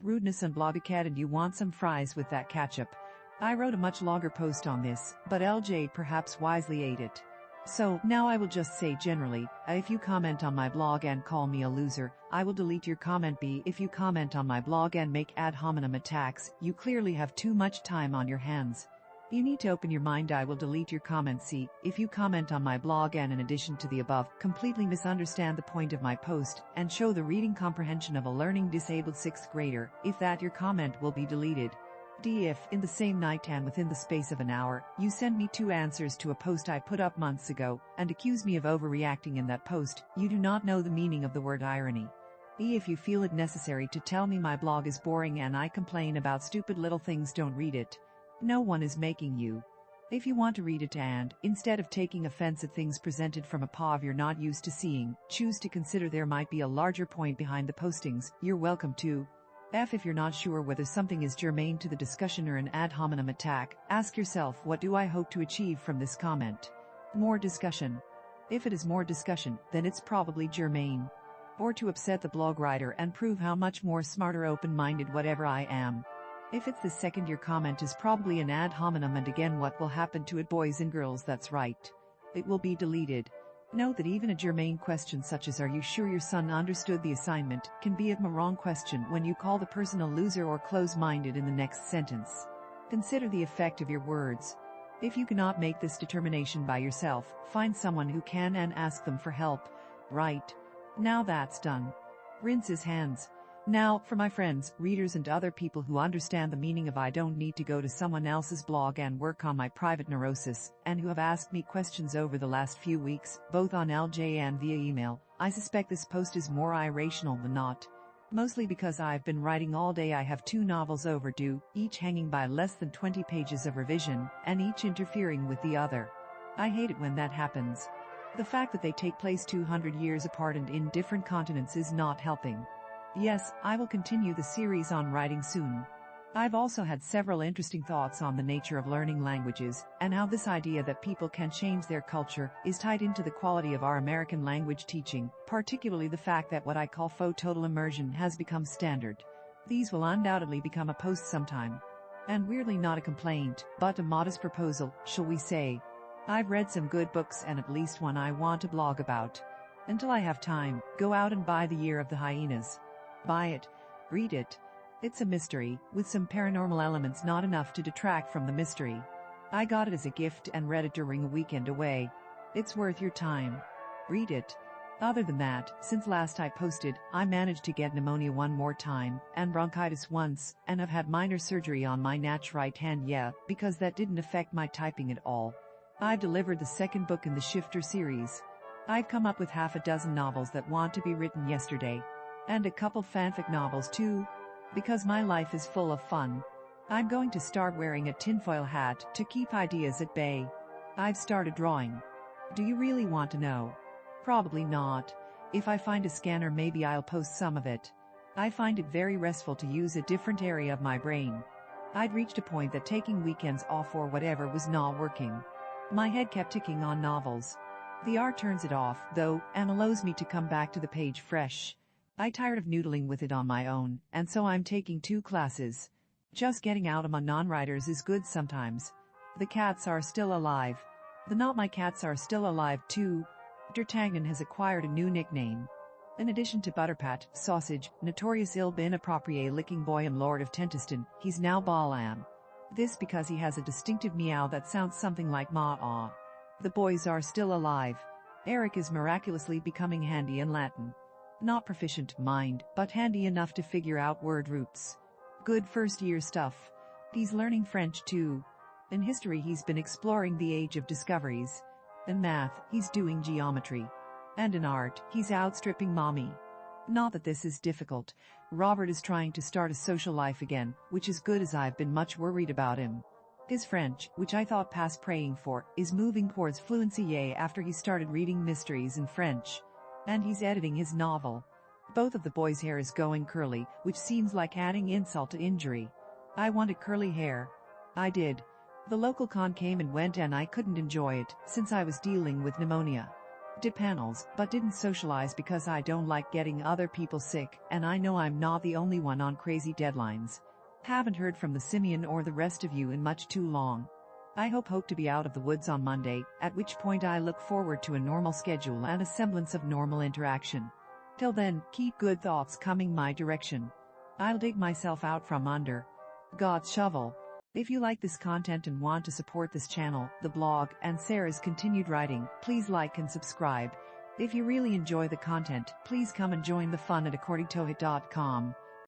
Rudeness and Bloguiquette, and you want some fries with that catchup. I wrote a much longer post on this, but LJ perhaps wisely ate it. So, now I will just say generally, if you comment on my blog and call me a loser, I will delete your comment. B. If you comment on my blog and make ad hominem attacks, you clearly have too much time on your hands. You need to open your mind. I will delete your comment. C. If you comment on my blog and in addition to the above, completely misunderstand the point of my post, and show the reading comprehension of a learning disabled 6th grader, if that your comment will be deleted. D. If, in the same night and within the space of an hour, you send me 2 answers to a post I put up months ago, and accuse me of overreacting in that post, you do not know the meaning of the word irony. E. If you feel it necessary to tell me my blog is boring and I complain about stupid little things, don't read it. No one is making you. If you want to read it and, instead of taking offense at things presented from a POV you're not used to seeing, choose to consider there might be a larger point behind the postings, you're welcome to. F. If you're not sure whether something is germane to the discussion or an ad hominem attack, ask yourself, what do I hope to achieve from this comment? More discussion. If it is more discussion, then it's probably germane. Or to upset the blog writer and prove how much more smarter, open-minded, whatever I am. If it's the second, your comment is probably an ad hominem, and again, what will happen to it, boys and girls? That's right. It will be deleted. Note that even a germane question such as "Are you sure your son understood the assignment?" can be a wrong question when you call the person a loser or close-minded in the next sentence. Consider the effect of your words. If you cannot make this determination by yourself, find someone who can and ask them for help. Right. Now that's done. Rinse his hands. Now, for my friends, readers, and other people who understand the meaning of "I don't need to go to someone else's blog and work on my private neurosis," and who have asked me questions over the last few weeks, both on LJ and via email, I suspect this post is more irrational than not. Mostly because I've been writing all day. I have 2 novels overdue, each hanging by less than 20 pages of revision, and each interfering with the other. I hate it when that happens. The fact that they take place 200 years apart and in different continents is not helping. Yes, I will continue the series on writing soon. I've also had several interesting thoughts on the nature of learning languages, and how this idea that people can change their culture is tied into the quality of our American language teaching, particularly the fact that what I call faux total immersion has become standard. These will undoubtedly become a post sometime. And weirdly not a complaint, but a modest proposal, shall we say. I've read some good books and at least one I want to blog about. Until I have time, go out and buy The Year of the Hyenas. Buy it. Read it. It's a mystery, with some paranormal elements, not enough to detract from the mystery. I got it as a gift and read it during a weekend away. It's worth your time. Read it. Other than that, since last I posted, I managed to get pneumonia 1 more time, and bronchitis once, and have had minor surgery on my right hand. Yeah, because that didn't affect my typing at all. I've delivered the 2nd book in the Shifter series. I've come up with half a dozen novels that want to be written yesterday. And a couple fanfic novels too, because my life is full of fun. I'm going to start wearing a tinfoil hat to keep ideas at bay. I've started drawing. Do you really want to know? Probably not. If I find a scanner, maybe I'll post some of it. I find it very restful to use a different area of my brain. I'd reached a point that taking weekends off or whatever was not working. My head kept ticking on novels. The art turns it off, though, and allows me to come back to the page fresh. I tired of noodling with it on my own, and so I'm taking 2 classes. Just getting out among non-writers is good sometimes. The cats are still alive. The not my cats are still alive too. D'Artagnan has acquired a new nickname. In addition to Butterpat, Sausage, Notorious Ill Bin Approprié Licking Boy and Lord of Tentiston, he's now Balam. This because he has a distinctive meow that sounds something like ma-ah. The boys are still alive. Eric is miraculously becoming handy in Latin. Not proficient, mind, but handy enough to figure out word roots. Good first-year stuff. He's learning French too. In history, he's been exploring the age of discoveries. In math, he's doing geometry. And in art, he's outstripping mommy. Not that this is difficult. Robert is trying to start a social life again, which is good, as I've been much worried about him. His French, which I thought past praying for, is moving towards fluency after he started reading mysteries in French. And he's editing his novel. Both of the boys' hair is going curly, which seems like adding insult to injury. I wanted curly hair. I did. The local con came and went and I couldn't enjoy it, since I was dealing with pneumonia. did panels, but didn't socialize because I don't like getting other people sick, and I know I'm not the only one on crazy deadlines. Haven't heard from the Simeon or the rest of you in much too long. I hope to be out of the woods on Monday, at which point I look forward to a normal schedule and a semblance of normal interaction. Till then, keep good thoughts coming my direction. I'll dig myself out from under God's shovel. If you like this content and want to support this channel, the blog, and Sarah's continued writing, please like and subscribe. If you really enjoy the content, please come and join the fun at accordingtohoyt.com.